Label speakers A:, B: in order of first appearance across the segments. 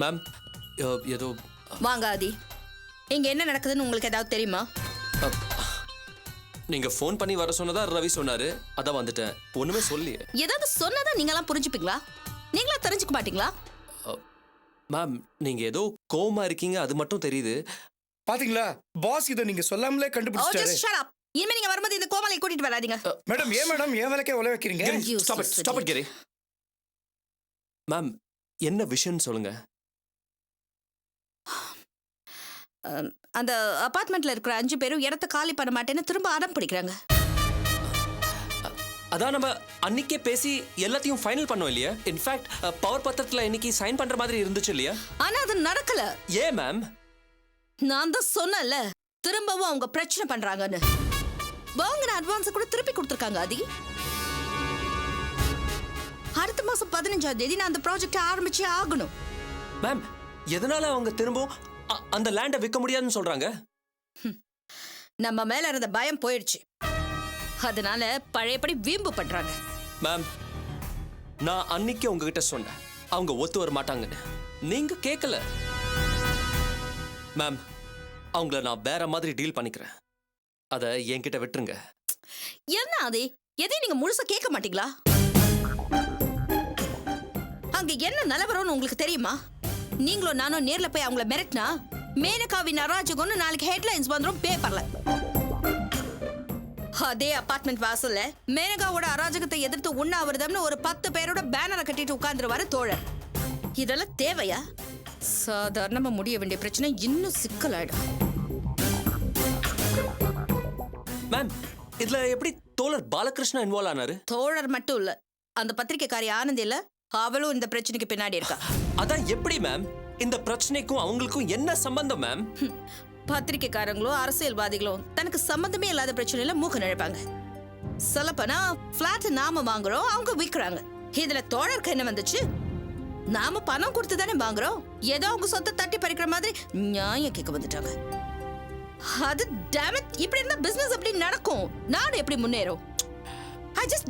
A: Ma'am ஏதோ
B: வாங்க ஆதி. இங்க என்ன நடக்குதுன்னு உங்களுக்கு ஏதாவது தெரியுமா?
A: நீங்க ஃபோன் பண்ணி வர சொன்னதா ரவி சொன்னாரு. அதான் வந்துட்டேன். ஒண்ணுமே சொல்லலையே.
B: ஏதாவது சொன்னதா நீங்க எல்லாம் புரிஞ்சுப்பீங்களா? நீங்களா தெரிஞ்சுக்க மாட்டீங்களா?
A: மேம் நீங்க ஏதோ கோவமா இருக்கீங்க அது மட்டும் தெரியுது.
C: பாத்தீங்களா பாஸ் இத நீங்க சொல்லாமலே கண்டுபிடிச்சிட்டாரு.
B: Just shut up. இனிமே நீங்க வரும்போது இந்த கோமலை கூட்டிட்டு வராதீங்க.
C: மேடம் ஏன் வேலைக்கே உல வைக்கிறீங்க?
A: Stop it Giri. மேம் என்ன விஷயம்னு சொல்லுங்க.
B: அந்த அபார்ட்மெண்ட்ல இருக்கிற 5 பேரும் இடத்த காலி பண்ண மாட்டேன்னு திரும்ப அடம் பிடிக்கிறாங்க.
A: அதான் நம்ம அன்னைக்கே பேசி எல்லாத்தையும் ஃபைனல் பண்ணோம் இல்லையா? இன்ஃபேக்ட் பவர் பத்திரத்துல இன்னைக்கு சைன் பண்ற மாதிரி இருந்துச்சு இல்லையா?
B: ஆனா அது நடக்கல.
A: ஏன் மேம்?
B: நான் தான் சொன்னல திரும்பவும் அவங்க பிரச்சனை பண்றாங்கன்னு. வாங்கின அட்வான்ஸ் கூட திருப்பி கொடுத்துருக்காங்க ஆதி. அடுத்த மாசம் 15ஆம் தேதி நான் அந்த ப்ராஜெக்ட் ஆரம்பிச்சே ஆகணும்.
A: மேம் எதனால அவங்க திரும்பவும் அந்த லேண்டை விற்க முடியாதுன்னு சொல்றாங்க?
B: நம்ம மேல இருந்த பயம் போயிடுச்சு. அதனால பழையபடி வீம்பு பண்றாங்க.
A: மேம் நான் அன்னைக்கு உங்ககிட்ட சொன்னேன் அவங்க ஒத்து வர மாட்டாங்கன்னு. நீங்க கேட்கல. மேம் அவங்கள நான் வேற மாதிரி டீல் பண்ணிக்கிறேன். அத என்கிட்ட விட்டுருங்க.
B: என்ன அது? எதையும் நீங்க முழுசா கேட்க மாட்டீங்களா? அங்க என்ன நிலவரம்னு உங்களுக்கு தெரியுமா? நீங்களும் நானும் நேர்ல போய் அவங்கள மிரட்டினா மேனகாவின் அராஜகம்னு நாளைக்கு ஹெட்லைன்ஸ் வந்துரும் பேப்பர்ல. அதே அபார்ட்மெண்ட் வாசல்ல மேனகாவோட அராஜகத்தை எதிர்த்து உண்ணாவிரதம்னு ஒரு 10 பேரோட பேனரை கட்டிட்டு உட்கார்ந்துருவாரு தோழர். இதெல்லாம் தேவையா? சாதாரணமா முடிய வேண்டிய பிரச்சனை இன்னும் சிக்கலாயிடும்.
A: மேம் இதுல எப்படி தோழர் பாலகிருஷ்ணா இன்வால்வ் ஆனாரு?
B: தோழர் மட்டும் இல்ல, அந்த பத்திரிக்கைக்காரி ஆனந்தி இல்ல, அவளும் இந்த பிரச்சனைக்கு பின்னாடி இருக்கா.
A: அதான் எப்படி மேம்? இந்த பிரச்சனைக்கும் அவங்களுக்கும் என்ன சம்பந்தம் மேம்?
B: பத்திரிக்கைக்காரங்களோ அரசியல்வாதிகளும் தனக்கு சம்பந்தமே இல்லாத பிரச்சனையில மூக்க நுழைப்பாங்க. சொல்லப்போனா பிளாட் நாம வாங்குறோம், அவங்க விற்கிறாங்க. இதுல தோழருக்கு என்ன வந்துச்சு? நாம பணம் கொடுத்து தானே வாங்குறோம். ஏதோ அவங்க சொத்தை தட்டி பறிக்கிற மாதிரி நியாயம் கேட்க வந்துட்டாங்க. அது டேமேஜ். இப்படி இருந்தா பிசினஸ் எப்படி நடக்கும்? நாடு எப்படி முன்னேறும்? I just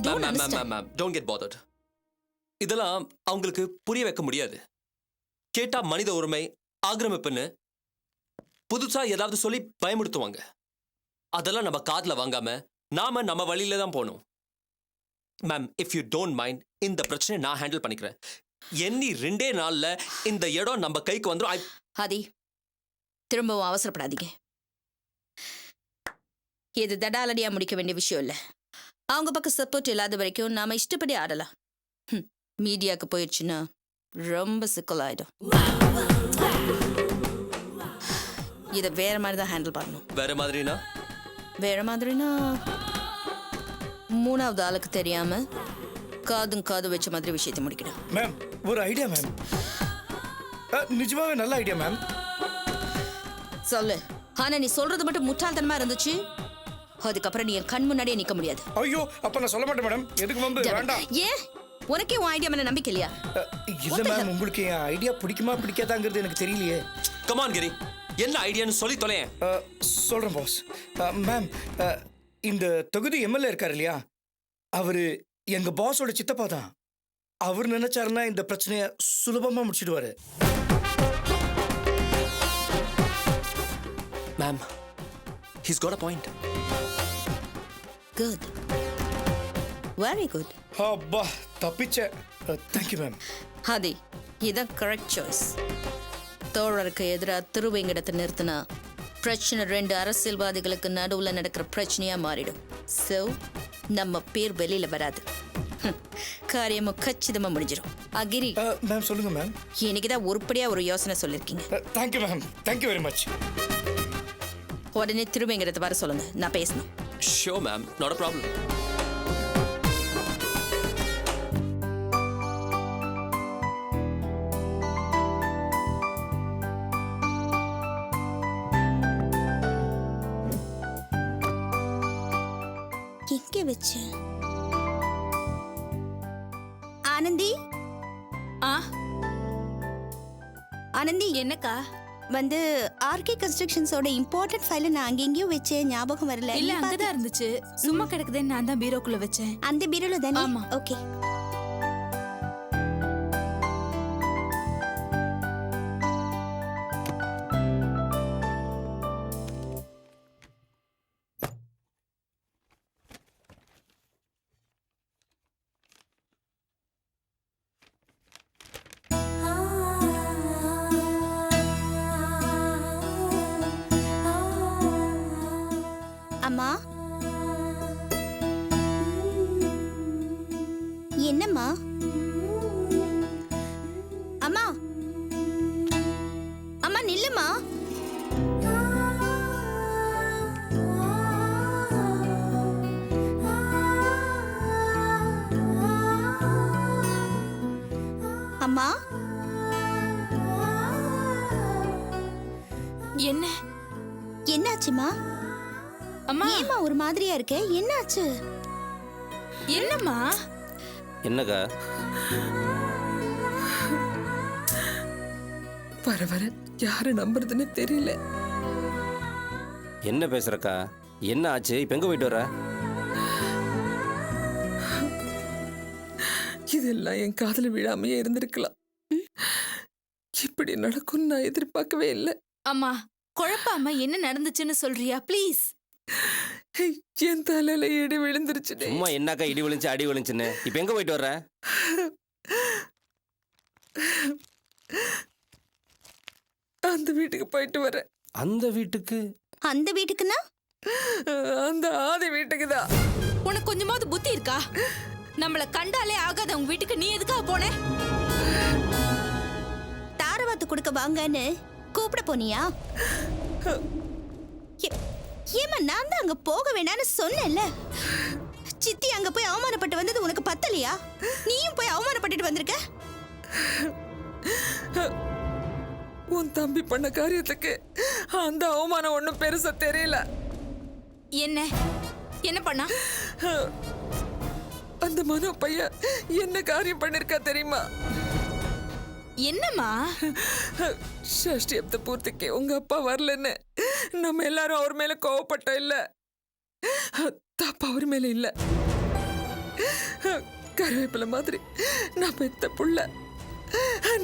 B: don't understand.
A: Ma'am don't get bothered. இதெல்லாம் அவங்களுக்கு புரிய வைக்க முடியாது. கேட்டா மனித உரிமை ஆக்கிரமிப்புன்னு புதுசா ஏதாவது சொல்லி பயமுறுத்துவாங்க. அதெல்லாம் நம்ம காதுல வாங்காம நாம நம்ம வழியில தான் போகணும். Ma'am if you don't mind இந்த பிரச்சனை நான் ஹேண்டில் பண்ணிக்கிறேன். எண்ணி 2 நாள்ல இந்த இடம் நம்ம கைக்கு வந்துரும்.
B: ஆதி திரும்பவும் அவசரப்படாதீங்க. இது தடாலடியா முடிக்க வேண்டிய விஷயம் இல்ல. அவங்க பக்கம் சப்போர்ட் இல்லாத வரைக்கும் நாம இஷ்டப்படி ஆடலாம். மீடியாவுக்கு போயிடுச்சுன்னா ரொம்ப சிக்கலாயிடும். இதை வேற மாதிரி தான் ஹேண்டில் பண்ணணும்.
A: வேற மாதிரினா?
B: வேற மாதிரினா 3வது ஆளுக்கு தெரியாம காது வச்ச மாதிரி விஷயத்தை முடிக்கணும்.
C: மேம் ஒரு ஐடியா மேம். நிஜமாவே நல்ல ஐடியா மேம்.
B: சொல்லு. ஆனா நீ சொல்றது மட்டும் முட்டாள்தனமா இருந்துச்சு. அதுக்கப்புறம் நீ என் கண் முன்னாடியே நிக்க முடியாது.
C: ஐயோ அப்ப நான் சொல்ல மாட்டேன் மேடம். எதுக்கு மேம்? வேண்டாம்.
B: ஏன்? உனக்கே உன் ஐடியா மேல நம்பிக்கை இல்லையா?
C: இல்ல மேம், உங்களுக்கு என் ஐடியா பிடிக்குமா பிடிக்காதாங்கிறது எனக்கு தெரியலையே.
A: கம் ஆன் கிரி, என்ன ஐடியான்னு சொல்லி தொலையேன்.
C: சொல்றேன் பாஸ். மேம் இந்த தொகுதி எம்எல்ஏ இருக்காரு இல்லையா, அவரு எங்க பாஸோட சித்தப்பா தான். அவர் நினைச்சாருன்னா இந்த பிரச்சனைய சுலபமா முடிச்சிடுவாரு.
A: Ma'am he's got a point.
B: Good. Very good.
C: அப்பா தப்பிச்ச. Thank you ma'am.
B: ஹாதி இதான் கரெக்ட் சாய்ஸ். தோழருக்கு எதிராக திருவேங்கடத்தை நிறுத்தினா பிரச்சனை 2 அரசியல்வாதிகளுக்கு நடுவில் நடக்கிற பிரச்சனையா மாறிடும். ஸோ நம்ம பேர் வெளியில வராது. காரியமும் கச்சிதமா முடிஞ்சிடும். அகிரி
C: மேம் சொல்லுங்க மேம்.
B: இன்னைக்குதான் உருப்படியா ஒரு யோசனை சொல்லிருக்கீங்க.
C: Thank you ma'am. Thank you very much.
B: உடனே திருவேங்கடத்தை வர சொல்லுங்க, நான் பேசணும்.
A: Sure ma'am, not a problem.
B: எங்க வச்சு ஆனந்தி? ஆனந்தி என்னக்கா? வந்து ஆர்கே கன்ஸ்ட்ரக்ஷன்ஸோட இம்பார்ட்டன்ட் ஃபைலை நான் அங்கெங்கேயும் வச்சேன், ஞாபகம் வரல.
D: இல்ல அங்கதான் இருந்துச்சு, சும்மா கிடக்குதுன்னு நான் தான் பீரோக்குள்ள வச்சேன்.
B: அந்த பீரோல தானே?
D: ஆமா.
B: ஓகே.
E: அம்மா என்னம்மா அம்மா அம்மா நில்லுமா அம்மா
D: என்ன
E: என்னாச்சுமா
D: அம்மா
E: ஏமா ஒரு மாதிரியா இருக்க என்னாச்சு
D: என்னம்மா
F: என்னக்கா
G: வர வர யாரை நம்புறதுன்னு தெரியல.
F: என்ன பேசுறக்கா? என்ன ஆச்சு? இப்ப எங்க போயிட்டு வர?
G: இதெல்லாம் என் காதுல விழாமையே இருந்திருக்கலாம். இப்படி நடக்கும்னு நான் எதிர்பார்க்கவே இல்லை.
D: அம்மா குழப்பாம என்ன நடந்துச்சுன்னு சொல்றியா ப்ளீஸ்?
G: என் தலையில இடி விழுந்துருச்சு.
F: சும்மா என்னக்கா இடி விழுந்துச்சு அடி விழுந்துச்சுன்னு? இப்ப எங்க போயிட்டு வர?
G: அந்த வீட்டுக்கு போயிட்டு வரேன்.
F: அந்த வீட்டுக்கு?
E: அந்த வீட்டுக்குன்னா
G: அந்த ஆதி வீட்டுக்கு தான்.
D: உனக்கு கொஞ்சமாவது புத்தி இருக்கா? நம்மள கண்டாலே ஆகாத உங்க வீட்டுக்கு நீ எதுக்காக போன?
E: தாரவாத்து கொடுக்க வாங்கன்னு கூப்பிட போனியா? ஏமா நான் தான் அங்க போக வேண்டாம்னு சொன்னேன்ல. சித்தி அங்க போய் அவமானப்பட்டு வந்தது உனக்கு பத்தலையா? நீயும் போய் அவமானப்பட்டுட்டு வந்திருக்க.
G: உன் தம்பி பண்ண காரியத்துக்கு அந்த அவமானம் ஒன்றும் பெருசா தெரியல.
D: என்ன என்ன பண்ணா?
G: அந்த மனோ பையன் என்ன காரியம் பண்ணிருக்கா தெரியுமா?
D: என்னம்மா?
G: ஷஷ்டி அப்த பூர்த்திக்கு உங்க அப்பா வரலன்னு நம்ம எல்லாரும் அவர் மேல கோவப்பட்டோம். இல்ல தப்பா அவர் மேல இல்ல. கருவேப்பிலை மாதிரி நான் பெத்த புள்ள,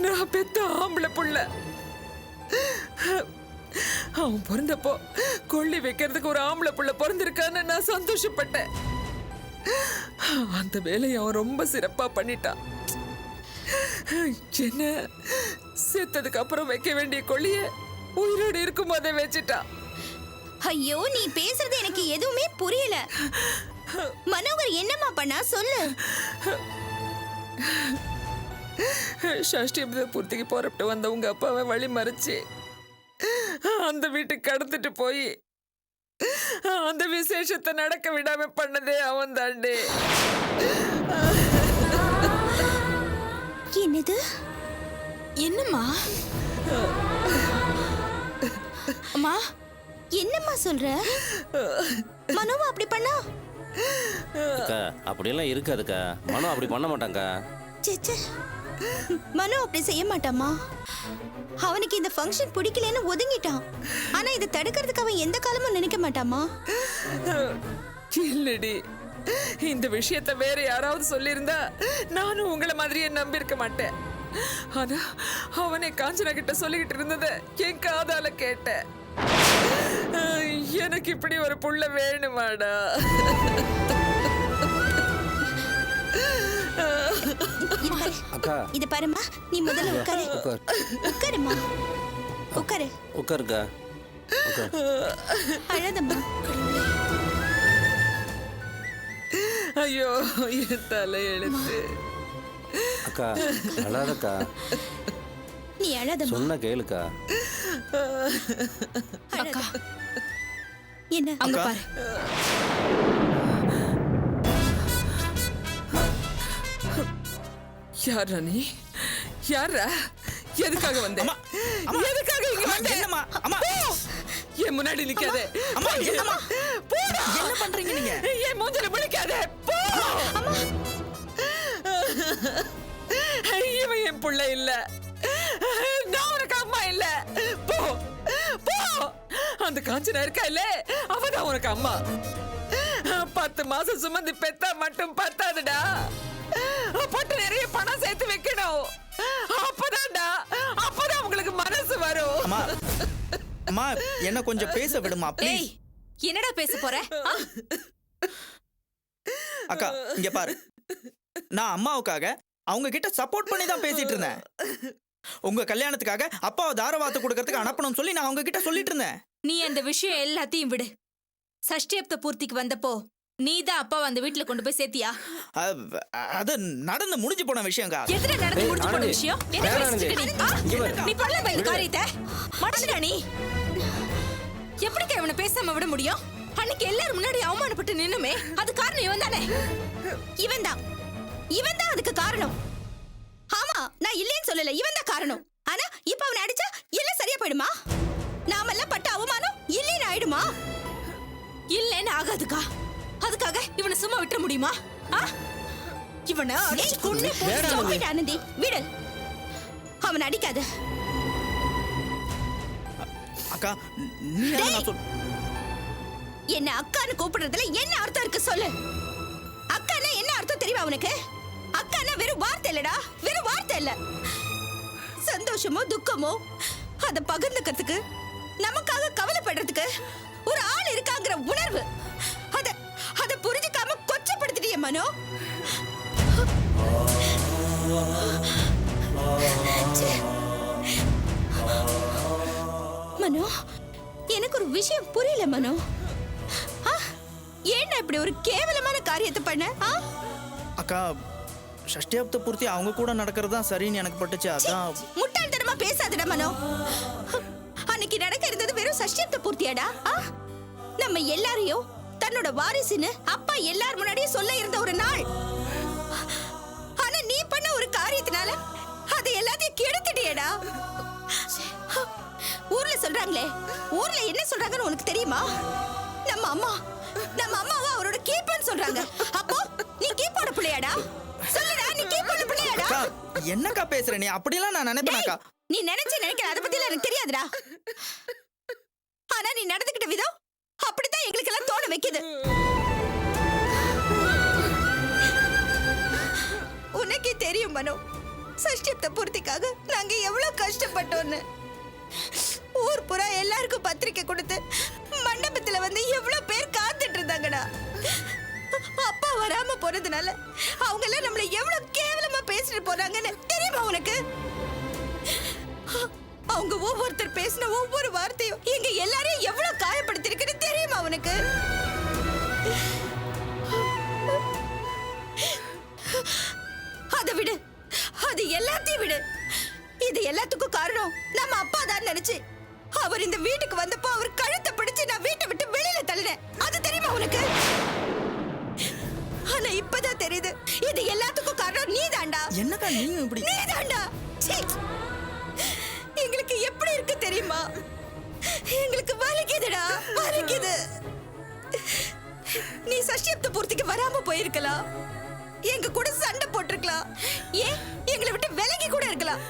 G: நான் பெத்த ஆம்பளை புள்ள. அவன் பிறந்தப்போ கொள்ளி வைக்கிறதுக்கு ஒரு ஆம்பளை புள்ள பிறந்திருக்கான்னு நான் சந்தோஷப்பட்டேன். அந்த வேலையை அவன் ரொம்ப சிறப்பா பண்ணிட்டான். என்ன செத்ததுக்கு அப்புறம் வைக்க வேண்டிய கொள்ளிய உயிரோடு இருக்கும் போதே வச்சுட்டான்.
E: ஐயோ நீ பேசுறது எனக்கு எதுவுமே புரியல. மனோகர் என்னம்மா பண்ணா சொல்லு.
G: ஷஷ்டி பூர்த்திக்கு போறப்பட்டு வந்த உங்க அப்பாவை வழி மறைச்சு அந்த வீட்டுக்கு கடத்திட்டு போய் அந்த விசேஷத்தை நடக்க விடாம பண்ணதே அவன் தாண்டி.
E: என்னது?
D: என்னம்மா? அம்மா
E: என்னம்மா சொல்ற? மனோவா அப்படி பண்ணா?
F: அக்கா அப்படியெல்லாம் இருக்காதுக்கா. மனோ அப்படி பண்ண மாட்டாங்கக்கா.
E: ச்சே, மனோ அப்படி செய்ய மாட்டாமா. அவனுக்கு இந்த ஃபங்க்ஷன் பிடிக்கலன்னு ஒதுங்கிட்டான். ஆனா இதை தடுக்கிறதுக்கு அவன் எந்த காலமும் நினைக்க மாட்டாமா.
G: இல்லடி, இந்த விஷயத்த வேற யாராவது சொல்லியிருந்தா நானும் உங்களை மாதிரியே நம்பியிருக்க மாட்டேன். ஆனா அவனை காஞ்சனா கிட்ட சொல்லிக்கிட்டு இருந்தத என் காதால கேட்டேன். எனக்கு இப்படி ஒரு புள்ள வேணுமாடா?
F: அக்கா
E: இது பாருமா, நீ முதல்ல உட்காரு. உட்காருமா, உட்காரு.
F: உட்காருக்கா. உட்கார்.
E: அழாதம்மா.
G: ஐயோ என் தலை எழுத்து.
F: அக்கா அழாதக்கா.
E: நீ அழாதம்மா.
F: சொன்ன கேளுக்கா.
D: அக்கா
E: என்ன
D: அங்க பாரு.
G: யாரா நீ? யாரா? எதுக்காக வந்த? எதுக்காக இங்க வந்த?
C: என்னம்மா? அம்மா
G: என் முன்னாடி நிக்காதே.
C: அம்மா, என்னம்மா?
G: போடா.
C: என்ன பண்றீங்க நீங்க?
G: என் மூஞ்சில முழிக்காதே. போ. இவன் என் புள்ள இல்ல. நான் உனக்கு அம்மா இல்ல. போ போ. அந்த காஞ்சனா இருக்கா இல்ல, அவதான் உனக்கு அம்மா. 10 மாசம் சுமந்து பெத்தா மட்டும் பத்தாதுடா. பட்டு நிறைய பணம் சேர்த்து வைக்கணும். அப்பதான் உங்களுக்கு மனசு வரும்.
C: அம்மா அம்மா என்ன கொஞ்சம் பேச விடுமா
D: ஏய்
C: ப்ளீஸ்.
D: என்னடா பேச போற?
C: அக்கா இங்க பாரு, நான் அம்மாவுக்காக அவங்க கிட்ட சப்போர்ட் பண்ணி தான் பேசிட்டு இருந்தேன். உங்க கல்யாணத்துக்காக அப்பாவை தாரவாத்து கொடுக்கறதுக்கு அனுப்பணும்னு சொல்லி நான் அவங்க கிட்ட சொல்லிட்டு இருந்தேன்.
D: நீ அந்த விஷயம் எல்லாத்தையும் விடு. சஷ்டியப்த பூர்த்திக்கு வந்தப்போ நீதான் அப்பா அந்த வீட்டுல கொண்டு போய் சேர்த்தியா?
H: அது நடந்து முடிஞ்சு போன விஷயம்க்கா.
D: எதுல நடந்து
F: ஏய்,
D: முடிஞ்சு போன
F: ஆனந்தி.
D: விஷயம்? என்ன
F: வேற
D: பேசிட்டு
F: ஆனந்தி.
D: இருக்க நீ?
F: இங்க பாரு.
D: நீ பண்ணல இந்த
F: விடு.
D: காரியத்தை மனுஷனா நீ? எப்படிக்கா இவனை பேசாம விட முடியும்? அன்னைக்கு எல்லாரும் முன்னாடி அவமானப்பட்டு நின்னுமே, அது காரணம் இவன் தானே?
E: இவன் தான் அதுக்கு காரணம். ஆமா, நான் இல்லைன்னு சொல்லல, இவன் தான் காரணம். ஆனா இப்ப அவனை அடிச்சா எல்லாம் சரியா போயிடுமா? நாமெல்லாம் பட்ட அவமானம் இல்லைன்னு ஆயிடுமா?
D: இல்லன்னு ஆகாதுக்கா. அதுக்காக இவனை சும்மா விட்டுற முடியுமா? ஆ? இவனை அடிச்சு கொன்னு
E: Stop it, ஆனந்தி, விடு. அவன் அடிக்காத.
H: அக்கா நீ என்ன நான் சொல்.
E: என்ன அக்கான்னு கூப்பிடுறதுல என்ன அர்த்தம் இருக்கு சொல்லு. அக்கான்னா என்ன அர்த்தம் தெரியுமா உனக்கு? அக்கான்னா வெறும் வார்த்தை இல்லடா, வெறும் வார்த்தை இல்ல. சந்தோஷமோ துக்கமோ அத பகிர்ந்துக்கிறதுக்கு, நமக்காக கவலைப்படுறதுக்கு ஒரு ஆள் இருக்காங்கிற உணர்வு, அத புரிஞ்சுக்காம கொச்சப்படுத்திட்டிய மனோ. ச்சே. மனோ, எனக்கு ஒரு விஷயம் புரியல மனோ. ஏன்னா இப்படி ஒரு கேவலமான காரியத்தை பண்ண?
H: அக்கா ஷஷ்டியாப்த பூர்த்தி அவங்க கூட நடக்கிறது தான் சரின்னு எனக்கு பட்டுச்சு. அதான்
E: முட்டாள்தனமா பேசாதடா மனோ. அன்னைக்கு நடக்க இருந்தது வெறும் சஷ்டியாப்த பூர்த்தியாடா. நம்ம எல்லாரையும் தன்னோட வாரிசுன்னு அப்பா எல்லார் முன்னாடியும் சொல்ல இருந்த ஒரு நாள். ஆனா நீ பண்ண ஒரு காரியத்தினால அதை எல்லாத்தையும் கெடுத்துட்டியேடா. ஊர்ல சொல்றாங்களே, ஊர்ல என்ன சொல்றாங்கன்னு உனக்கு தெரியுமா? நம்ம அம்மாவை அவரோட கீப்பன்னு சொல்றாங்க. அப்போ நீ கீப்போட பிள்ளையாடா? சொல்லுடா, நீ கீப்போட பிள்ளையாடா?
H: அக்கா என்னக்கா பேசுற நீ? அப்படிலாம் நான் நினைப்பேனாக்கா?
E: நீ நினைக்கிற அதை பத்தி எனக்கு தெரியாதுடா. ஆனா நீ நடந்துக்கிட்ட விதம் அப்படித்தான் எங்களுக்கு எல்லாம் தோண வைக்குது. உனக்கே தெரியும் மனோ, சஷ்டியப்த பூர்த்திக்காக நாங்க எவ்வளவு கஷ்டப்பட்டோம்னு. ஊர் புறா எல்லாருக்கும் பத்திரிக்கை கொடுத்து மண்டபத்துல வந்து எவ்வளவு பேர் காத்துட்டு இருந்தாங்கடா. அப்பா வராம போறதுனால அவங்க எல்லாம் நம்மள எவ்வளவு கேவலமா பேசிட்டு போறாங்கன்னு தெரியுமா உனக்கு? அவங்க ஒவ்வொருத்தர் பேசின ஒவ்வொரு வார்த்தையும் எங்க எல்லாரையும் எவ்வளவு காயப்படுத்திருக்குன்னு தெரியுமா உனக்கு? அதை விடு, அது எல்லாத்தையும் விடு. இது எல்லாத்துக்கும் காரணம் நம்ம அப்பா தான் நினைச்சு அவர் இந்த வீட்டுக்கு வந்தப்போ அவர் கழுத்தை பிடிச்சு நான் வீட்டை விட்டு வெளியில தள்ளினேன். அது தெரியுமா உனக்கு? ஆனா இப்பதான் தெரியுது, இது எல்லாத்துக்கும் காரணம் நீதான்டா.
H: என்னக்கா நீ இப்படி?
E: நீதான்டா. சீ. எங்களுக்கு எப்படி இருக்கு தெரியுமா? எங்களுக்கு வலிக்குதுடா, வலிக்குது. நீ சஷ்டியப்த பூர்த்திக்கு வராம போயிருக்கலாம், எங்க கூட சண்டை போட்டிருக்கலாம், ஏன் எங்களை விட்டு விலகி கூட இருக்கலாம்.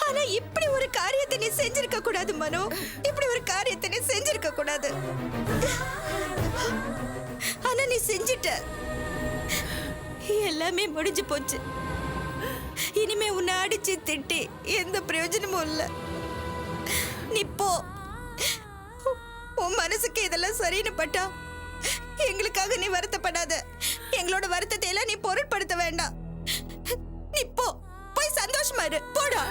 E: ஆனா இப்படி ஒரு காரியத்தை நீ செஞ்சிருக்க கூடாது மனோ. இப்படி ஒரு காரியத்தை நீ செஞ்சிருக்க கூடாது. ஆனா நீ செஞ்சிட்ட. எல்லாமே முடிஞ்சு போச்சு. இனிமே உன்னை அடிச்சு திட்டி எந்த பிரயோஜனமும் இல்ல. நீ போ. உன் மனசுக்கு இதெல்லாம் சரின்னு பட்டா எங்களுக்காக நீ வருத்தப்படாத. எங்களோட வருத்தத்தை எல்லாம் நீ பொருட்படுத்த வேண்டாம். நீ போ, போய் சந்தோஷமா இரு. போடா.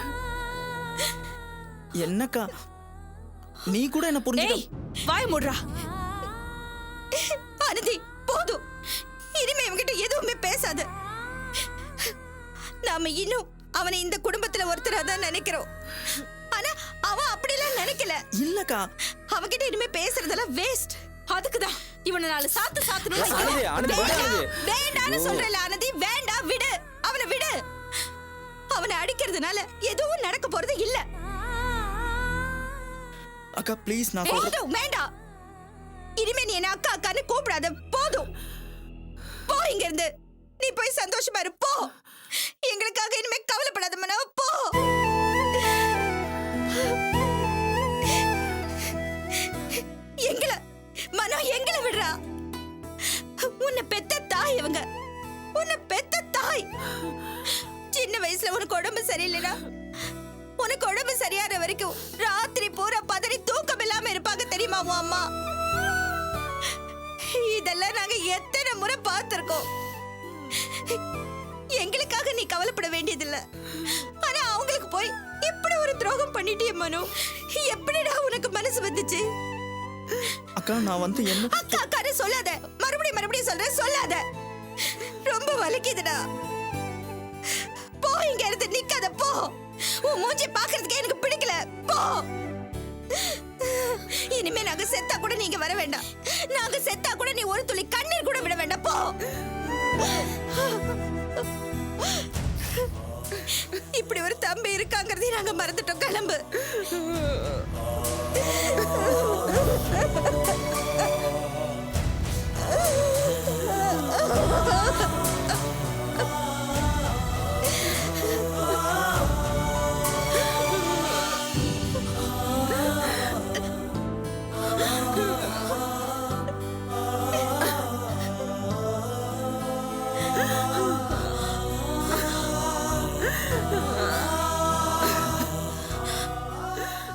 H: என்னக்கா நீ கூட என்ன புரிஞ்சுக்க?
D: ஏய், வாய் மூடுறா.
E: ஆனந்தி, போதும். இனிமே இவங்கிட்ட எதுவுமே பேசாத. நாம இன்னும் அவனை இந்த குடும்பத்துல ஒருத்தரா தான் நினைக்கிறோம். ஆனா அவன் அப்படிலாம் நினைக்கல.
H: இல்லக்கா
E: அவகிட்ட இனிமே பேசுறதெல்லாம் வேஸ்ட்.
D: அதுக்குதான் இவனை நாலு சாத்து
F: ஆனந்தி, ஆனந்தி, விடு ஆனந்தி.
E: வேண்டான்னு சொல்றல ஆனந்தி, வேண்டாம், விடு. அவனை விடு. அவனை அடிக்கிறதுனால எதுவும் நடக்க போறது இல்ல.
H: அக்கா ப்ளீஸ் நான் சொல்றேன்.
E: போதும், வேண்டாம். இனிமே நீ என்ன அக்கா அக்கான்னு கூப்பிடாத. போதும், போ இங்க இருந்து. நீ போய் சந்தோஷமா இரு. போ. எங்களுக்காக இனிமே கவலைப்படாத மனோ. போ. எங்களை விடுறா. உன்னை பெத்த தாய் இவங்க. உன்னை பெத்த தாய். சின்ன வயசுல உனக்கு உடம்பு சரியில்லைனா, உனக்கு உடம்பு சரியாற வரைக்கும் ராத்திரி பூரா பதறி தூக்கம் இல்லாம இருப்பாங்க தெரியுமா உன் அம்மா? இதெல்லாம் நாங்க எத்தனை முறை பார்த்திருக்கோம். எங்களுக்காக நீ கவலைப்பட வேண்டியதில்லை. ஆனா அவங்களுக்கு போய் இப்படி ஒரு துரோகம் பண்ணிட்டே மனு. எப்படிடா உனக்கு மனசு வந்துச்சு?
H: அக்கா நான் வந்து என்ன
E: அக்கா அக்கான்னு சொல்லாத. மறுபடியும் மறுபடியும் சொல்றேன், சொல்லாத. ரொம்ப வலிக்குதுடா. போ, இங்க இருந்து நிக்காத, போ. உன் மூஞ்சி பாக்குறதுக்கே எனக்கு பிடிக்கல, போ. இனிமே நாங்க செத்தா கூட நீங்க வர வேண்டாம். நாங்க செத்தா கூட நீ ஒரு துளி கண்ணீர் கூட விட வேண்டாம், போ. இப்படி ஒரு தம்பி இருக்காங்கிறதே நாங்க மறந்துட்டோம். கிளம்பு.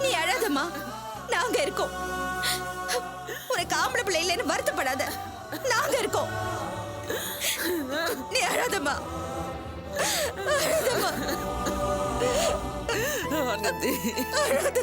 E: நீ அழாதம்மா, நாங்க இருக்கோம். உனக்கு ஆம்பளை பிள்ளை இல்லைன்னு வருத்தப்படாத, நாங்க இருக்கோம். நீ அழாதம்மா, அழாதம்மா.
G: ஆனந்தி
E: அழாத.